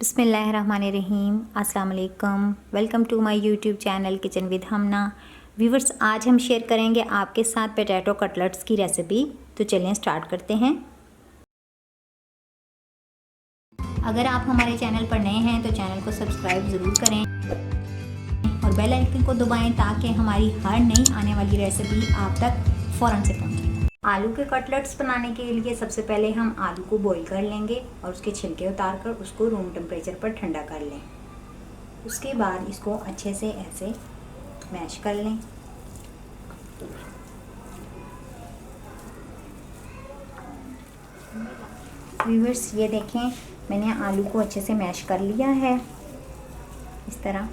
बिस्मिल्लाहिर्रहमानिर्रहीम। अस्सलाम वालेकुम। Welcome to my YouTube channel kitchen with Hamna. Viewers, आज हम शेयर करेंगे आपके साथ पोटैटो कटलेट्स की रेसिपी। तो चलिए स्टार्ट करते हैं। अगर आप हमारे चैनल पर नए हैं तो चैनल को सब्सक्राइब ज़रूर करें और बेल आइकन को दबाएं ताकि हमारी हर नई आने वाली रेसिपी आप तक फ़ौरन से पहुंचे। आलू के कटलेट्स बनाने के लिए सबसे पहले हम आलू को बॉईल कर लेंगे और उसके छिलके उतार कर उसको रूम टेम्परेचर पर ठंडा कर लें। उसके बाद इसको अच्छे से ऐसे मैश कर लें। व्यूअर्स, ये देखें, मैंने आलू को अच्छे से मैश कर लिया है इस तरह।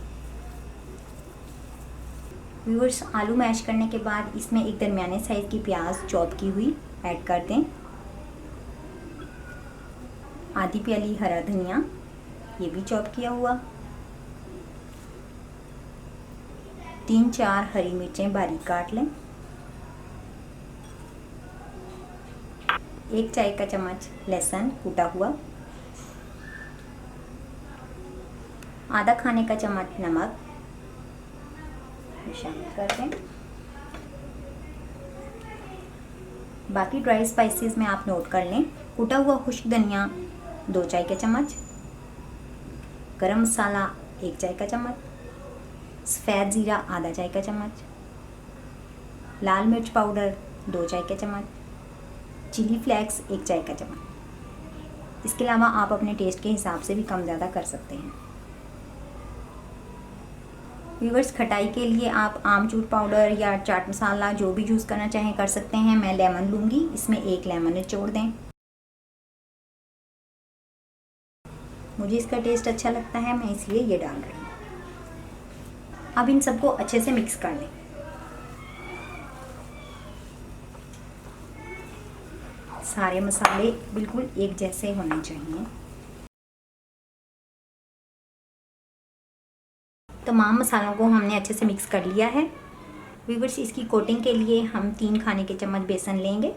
व्यूअर्स, आलू मैश करने के बाद इसमें एक दरमियाने साइज़ की प्याज चॉप की हुई ऐड कर दें। आधी प्याली हरा धनिया, ये भी चॉप किया हुआ। 3-4 हरी मिर्चें बारीक काट लें। 1 चाय का चम्मच लहसुन कूटा हुआ। आधा खाने का चम्मच नमक शामिल कर दें। बाकी ड्राई स्पाइसेस में आप नोट कर लें। कूटा हुआ खुश्क धनिया 2 चाय के चम्मच, गरम मसाला 1 चाय का चम्मच, सफ़ेद ज़ीरा आधा चाय का चम्मच, लाल मिर्च पाउडर 2 चाय के चम्मच, चिली फ्लेक्स 1 चाय का चम्मच। इसके अलावा आप अपने टेस्ट के हिसाब से भी कम ज़्यादा कर सकते हैं। व्यूअर्स, खटाई के लिए आप आमचूर पाउडर या चाट मसाला जो भी यूज़ करना चाहें कर सकते हैं। मैं लेमन लूँगी, इसमें 1 लेमन निचोड़ दें। मुझे इसका टेस्ट अच्छा लगता है, मैं इसलिए ये डाल रही हूँ। अब इन सबको अच्छे से मिक्स कर लें। सारे मसाले बिल्कुल एक जैसे होने चाहिए। तमाम मसालों को हमने अच्छे से मिक्स कर लिया है। व्यूअर्स, इसकी कोटिंग के लिए हम 3 खाने के चम्मच बेसन लेंगे।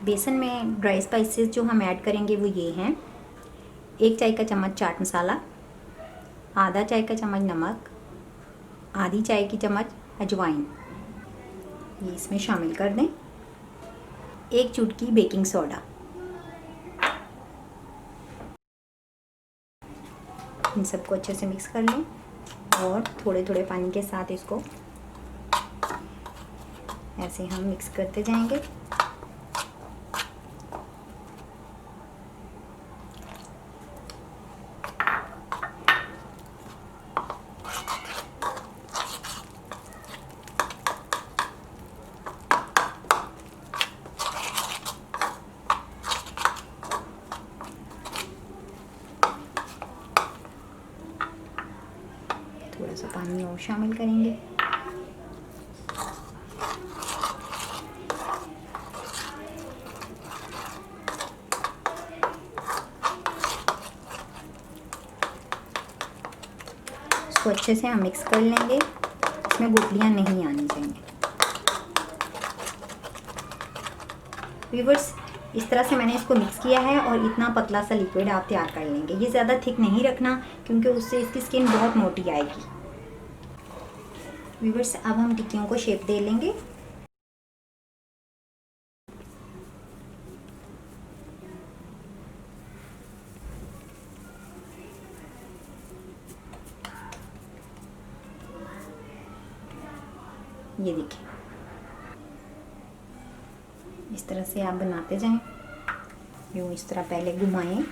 बेसन में ड्राई स्पाइसेस जो हम ऐड करेंगे वो ये हैं: 1 चाय का चम्मच चाट मसाला, आधा चाय का चम्मच नमक, आधी चाय की चम्मच अजवाइन, ये इसमें शामिल कर दें। 1 चुटकी बेकिंग सोडा। इन सबको अच्छे से मिक्स कर लें और थोड़े थोड़े पानी के साथ इसको ऐसे हम मिक्स करते जाएंगे। थोड़ा सा पानी और शामिल करेंगे। इसको अच्छे से हम मिक्स कर लेंगे। इसमें गुठलियाँ नहीं आनी चाहिए। व्यूअर्स, इस तरह से मैंने इसको मिक्स किया है और इतना पतला सा लिक्विड आप तैयार कर लेंगे। ये ज़्यादा थिक नहीं रखना क्योंकि उससे इसकी स्किन बहुत मोटी आएगी। व्यूअर्स, अब हम टिक्कियों को शेप दे लेंगे। ये देखिए, इस तरह से आप बनाते जाएं। यूँ इस तरह पहले घुमाएं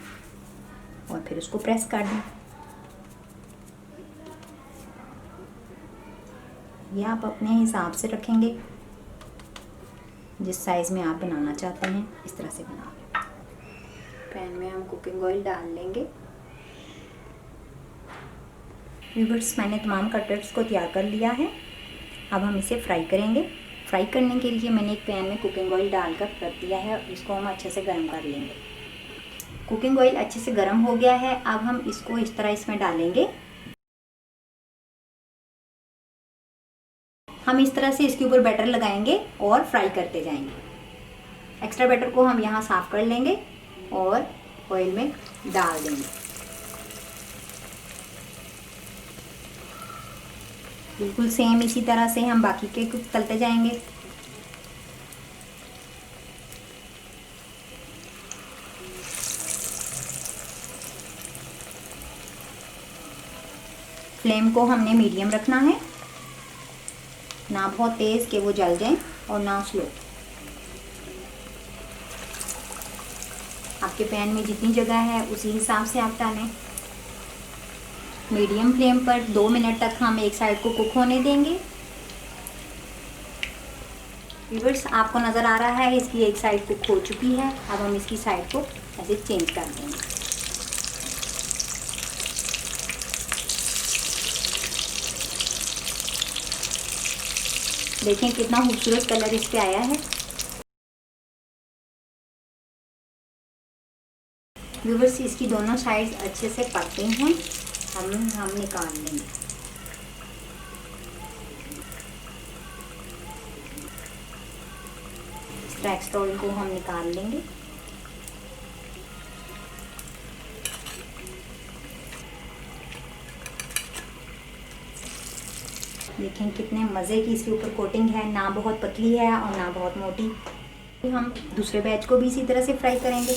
और फिर उसको प्रेस कर दें। ये आप अपने हिसाब से रखेंगे, जिस साइज़ में आप बनाना चाहते हैं इस तरह से बना लें। पैन में हम कुकिंग ऑयल डाल लेंगे। व्यूअर्स, मैंने तमाम कटलेट्स को तैयार कर लिया है। अब हम इसे फ्राई करेंगे। फ्राई करने के लिए मैंने एक पैन में कुकिंग ऑयल डालकर रख दिया है और इसको हम अच्छे से गर्म कर लेंगे। कुकिंग ऑयल अच्छे से गर्म हो गया है। अब हम इसको इस तरह इसमें डालेंगे। हम इस तरह से इसके ऊपर बैटर लगाएंगे और फ्राई करते जाएंगे। एक्स्ट्रा बैटर को हम यहाँ साफ़ कर लेंगे और ऑयल में डाल देंगे। बिल्कुल सेम इसी तरह से हम बाकी के तलते जाएंगे। फ्लेम को हमने मीडियम रखना है, ना बहुत तेज़ कि वो जल जाए और ना स्लो। आपके पैन में जितनी जगह है उसी हिसाब से आप डालें। मीडियम फ्लेम पर 2 मिनट तक हम एक साइड को कुक होने देंगे। व्यूअर्स, आपको नज़र आ रहा है इसकी एक साइड कुक हो चुकी है। अब हम इसकी साइड को ऐसे चेंज कर देंगे। देखें कितना खूबसूरत कलर इस पे आया है। व्यूअर्स, इसकी दोनों साइड्स अच्छे से पक गई हैं। हम निकाल लेंगे। एक्स्ट्रा ऑयल को हम निकाल लेंगे। देखें कितने मज़े की इसके ऊपर कोटिंग है, ना बहुत पतली है और ना बहुत मोटी। हम दूसरे बैच को भी इसी तरह से फ्राई करेंगे।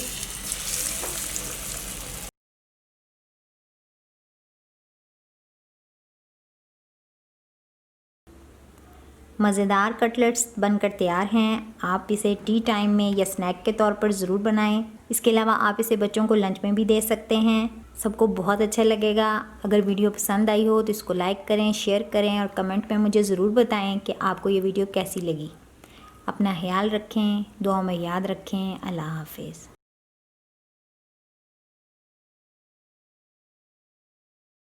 मज़ेदार कटलेट्स बनकर तैयार हैं। आप इसे टी टाइम में या स्नैक के तौर पर ज़रूर बनाएं। इसके अलावा आप इसे बच्चों को लंच में भी दे सकते हैं। सबको बहुत अच्छा लगेगा। अगर वीडियो पसंद आई हो तो इसको लाइक करें, शेयर करें और कमेंट में मुझे ज़रूर बताएं कि आपको ये वीडियो कैसी लगी। अपना ख्याल रखें, दुआ में याद रखें। अल्लाह हाफ़िज़।